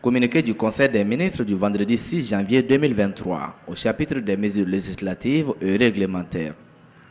Communiqué du Conseil des ministres du vendredi 6 janvier 2023 au chapitre des mesures législatives et réglementaires.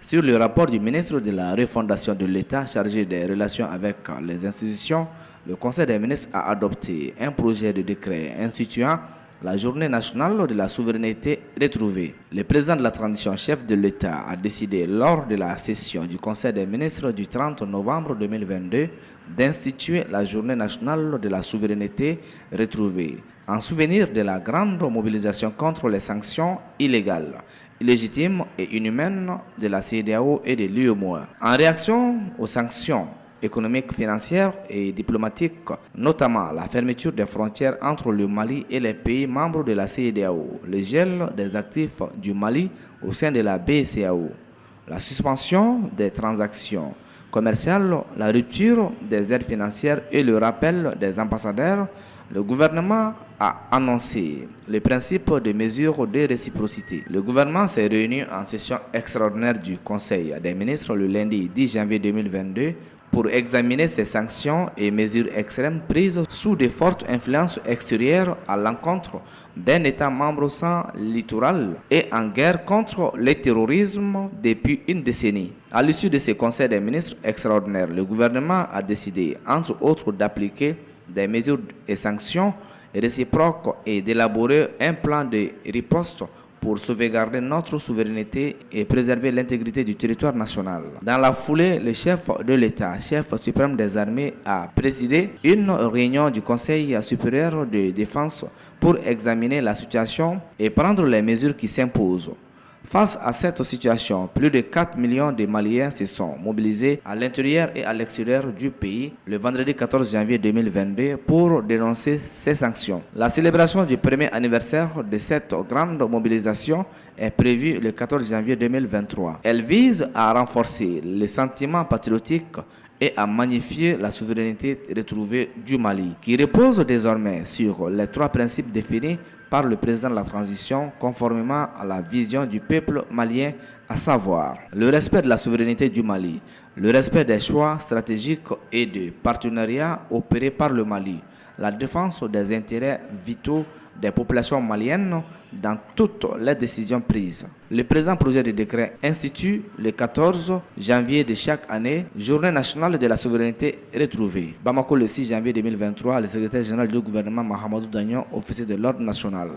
Sur le rapport du ministre de la refondation de l'État chargé des relations avec les institutions, le Conseil des ministres a adopté un projet de décret instituant la journée nationale de la souveraineté retrouvée. Le président de la transition, chef de l'État, a décidé lors de la session du Conseil des ministres du 30 novembre 2022 d'instituer la journée nationale de la souveraineté retrouvée, en souvenir de la grande mobilisation contre les sanctions illégales, illégitimes et inhumaines de la CEDEAO et de l'UEMOA. En réaction aux sanctions économiques, financières et diplomatiques, notamment la fermeture des frontières entre le Mali et les pays membres de la CEDEAO, le gel des actifs du Mali au sein de la BCEAO, la suspension des transactions commerciales, la rupture des aides financières et le rappel des ambassadeurs, le gouvernement a annoncé le principe de mesures de réciprocité. Le gouvernement s'est réuni en session extraordinaire du Conseil des ministres le lundi 10 janvier 2022 pour examiner ces sanctions et mesures extrêmes prises sous de fortes influences extérieures à l'encontre d'un État membre sans littoral et en guerre contre le terrorisme depuis une décennie. À l'issue de ce Conseil des ministres extraordinaires, le gouvernement a décidé, entre autres, d'appliquer des mesures et sanctions réciproques et d'élaborer un plan de riposte pour sauvegarder notre souveraineté et préserver l'intégrité du territoire national. Dans la foulée, le chef de l'État, chef suprême des armées, a présidé une réunion du Conseil supérieur de défense pour examiner la situation et prendre les mesures qui s'imposent. Face à cette situation, plus de 4 millions de Maliens se sont mobilisés à l'intérieur et à l'extérieur du pays le vendredi 14 janvier 2022 pour dénoncer ces sanctions. La célébration du premier anniversaire de cette grande mobilisation est prévue le 14 janvier 2023. Elle vise à renforcer les sentiments patriotiques et à magnifier la souveraineté retrouvée du Mali, qui repose désormais sur les 3 principes définis par le président de la transition conformément à la vision du peuple malien, à savoir le respect de la souveraineté du Mali, le respect des choix stratégiques et de partenariats opérés par le Mali, la défense des intérêts vitaux des populations maliennes dans toutes les décisions prises. Le présent projet de décret institue le 14 janvier de chaque année Journée nationale de la souveraineté retrouvée. Bamako le 6 janvier 2023, le secrétaire général du gouvernement Mahamadou Dagnon, officier de l'ordre national.